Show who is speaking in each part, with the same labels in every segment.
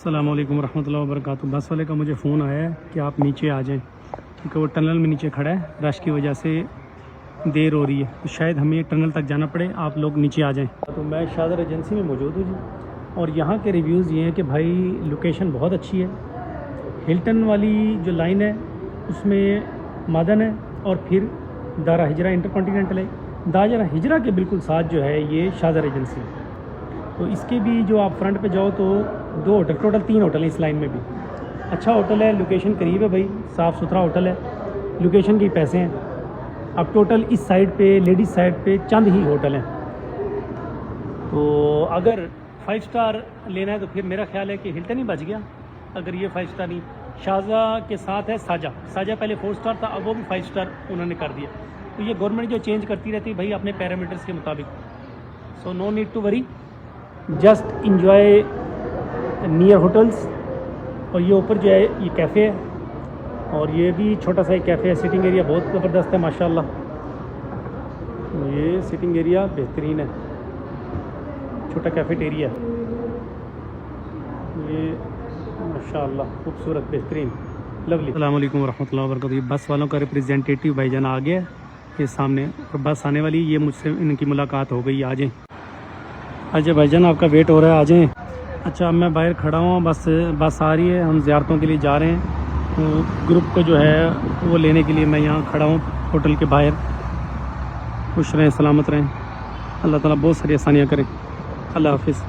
Speaker 1: السلام علیکم ورحمۃ اللہ وبرکاتہ۔ بس والے کا مجھے فون آیا ہے کہ آپ نیچے آ جائیں کیونکہ وہ ٹنل میں نیچے کھڑا ہے، رش کی وجہ سے دیر ہو رہی ہے، تو شاید ہمیں ٹنل تک جانا پڑے، آپ لوگ نیچے آ جائیں۔ تو میں شادر ایجنسی میں موجود ہوں جی، اور یہاں کے ریویوز یہ ہیں کہ بھائی لوکیشن بہت اچھی ہے۔ ہلٹن والی جو لائن ہے اس میں مادن ہے، اور پھر دارا ہجرہ انٹر کانٹیننٹل ہے۔ دارا ہجرہ کے بالکل ساتھ جو ہے یہ شادر ایجنسی ہے، تو اس کے بھی جو آپ فرنٹ پہ جاؤ تو 2 ہوٹل، ٹوٹل 3 ہوٹل ہیں اس لائن میں بھی۔ اچھا ہوٹل ہے، لوکیشن قریب ہے بھائی، صاف ستھرا ہوٹل ہے، لوکیشن کے پیسے ہیں۔ اب ٹوٹل اس سائڈ پہ لیڈیز سائڈ پہ چند ہی ہوٹل ہیں، تو اگر 5 سٹار لینا ہے تو پھر میرا خیال ہے کہ ہلٹن ہی بچ گیا۔ اگر یہ 5 سٹار نہیں، شارجہ کے ساتھ ہے ساجہ پہلے 4 سٹار تھا، اب وہ بھی 5 سٹار انہوں نے کر دیا۔ تو یہ گورنمنٹ جو چینج کرتی رہتی ہے بھائی اپنے پیرامیٹرز کے مطابق، so no need to worry, just enjoy near hotels. اور یہ اوپر جو ہے یہ کیفے ہے، اور یہ بھی چھوٹا سا ایک کیفے ہے، سٹنگ ایریا بہت زبردست ہے ماشاءاللہ، یہ سٹنگ ایریا بہترین ہے، چھوٹا کیفیٹیریا ہے یہ ماشاءاللہ، خوبصورت بہترین لولی۔ السلام علیکم ورحمۃ اللہ وبرکاتہ۔ یہ بس والوں کا ریپریزنٹیٹیو بھائی جان آ گیا یہ سامنے، اور بس آنے والی، یہ مجھ سے ان کی ملاقات ہو گئی، آ جائیں اجے بھائی جان، آپ کا ویٹ ہو رہا ہے، آ جائیں۔ اچھا اب میں باہر کھڑا ہوں، بس آ رہی ہے، ہم زیارتوں کے لیے جا رہے ہیں، تو گروپ کو جو ہے وہ لینے کے لیے میں یہاں کھڑا ہوں ہوٹل کے باہر۔ خوش رہیں، سلامت رہیں، اللہ تعالیٰ بہت ساری آسانیاں کریں، اللہ حافظ۔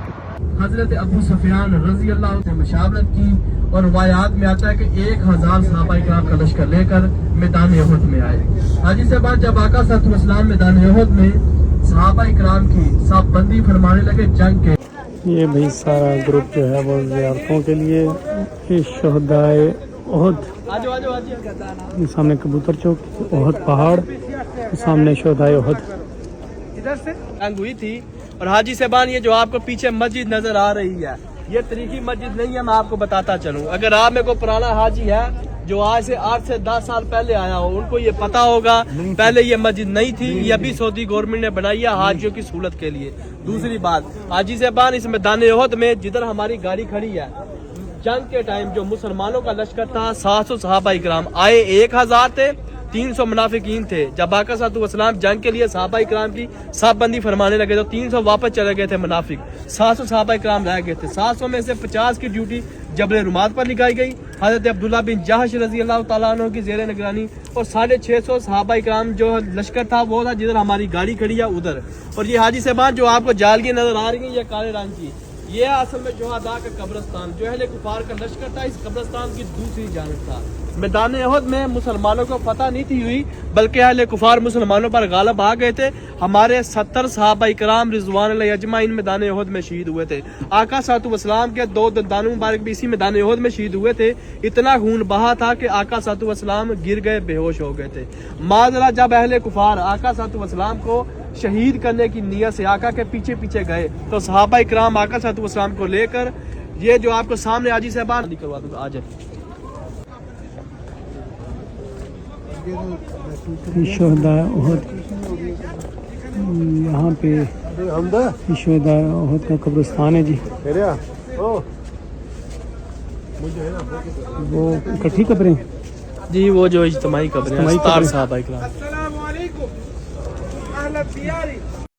Speaker 2: حضرت ابو سفیان رضی اللہ عنہ سے مشاورت کی، اور روایات میں آتا ہے کہ 1000 صحابہ کرام کا لشکر لے کر میدان احد میں آئے۔ حاجی سے بعد جب آقا صلی اللہ علیہ وسلم میدان احد میں صحابہ کرام کی صاف بندی فرمانے لگے جنگ کے،
Speaker 1: یہ بھائی سارا گروپ جو ہے وہ زیارتوں کے لیے، یہ شہدائے احد، سامنے کبوتر چوک، احد پہاڑ، سامنے شہدائے احد۔
Speaker 2: ادھر سے جنگ ہوئی تھی، اور حاجی صاحبان یہ جو آپ کو پیچھے مسجد نظر آ رہی ہے، یہ تاریخی مسجد نہیں ہے، میں آپ کو بتاتا چلوں۔ اگر آپ میں کوئی پرانا حاجی ہے جو آج سے 8 سے 10 سال پہلے آیا ہو، ان کو یہ پتا ہوگا پہلے یہ مسجد نہیں تھی، یہ ابھی سعودی گورنمنٹ نے بنائی ہے حاجیوں کی سہولت کے لیے۔ دوسری بات، حاجی صاحبان اس میدان احد میں جدھر ہماری گاڑی کھڑی ہے، جنگ کے ٹائم جو مسلمانوں کا لشکر تھا 700 صحابہ کرام آئے، 1000 تھے، 300 منافقین تھے۔ جب آقا صلی اللہ علیہ وسلم جنگ کے لیے صحابہ کرام کی صف بندی فرمانے لگے تو 300 واپس چلے گئے تھے منافق، 700 صحابہ کرام رہ گئے تھے۔ 700 میں سے 50 کی ڈیوٹی جبل رمات پر لگائی گئی، حضرت عبداللہ بن جہش رضی اللہ تعالیٰ عنہ کی زیر نگرانی، اور 650 صحابہ کرام جو لشکر تھا وہ تھا جدھر ہماری گاڑی کھڑی ہے ادھر۔ اور یہ حاجی صاحبان جو آپ کو جالگی نظر آ رہی ہیں یہ کالے رنگ کی، یہ اصل میں شہداء کا قبرستان، جو اہل کفار کا لشکر تھا اس قبرستان کی دوسری جانب تھا۔ میدان احد میں مسلمانوں کو فتح نہیں تھی ہوئی، بلکہ اہل کفار مسلمانوں پر غالب آ گئے تھے۔ ہمارے 70 صحابہ کرام رضوان اللہ اجمعین میدان احد میں شہید ہوئے تھے۔ آقا صلی اللہ علیہ وسلم کے 2 دندان مبارک بھی اسی میدان احد میں شہید ہوئے تھے۔ اتنا خون بہا تھا کہ آقا صلی اللہ علیہ وسلم گر گئے، بے ہوش ہو گئے تھے۔ معذرہ جب اہل کفار آقا صلی اللہ علیہ وسلم کو شہید کرنے کی نیت سے آقا کے پیچھے پیچھے گئے تو صحابہ کرام آقا صلی اللہ علیہ وسلم کو لے کر، یہ جو آپ کو سامنے حاجی صاحبان کروا دوں گا، آ جائے۔
Speaker 1: شہدائے احد، یہاں پہ شہدائے احد کا قبرستان ہے جی، وہ اکٹھی قبریں
Speaker 2: جی، وہ جو اجتماعی قبریں،
Speaker 1: اجتماعی قبریں۔
Speaker 2: صحابہ کرام۔
Speaker 3: السلام علیکم اہل الدیار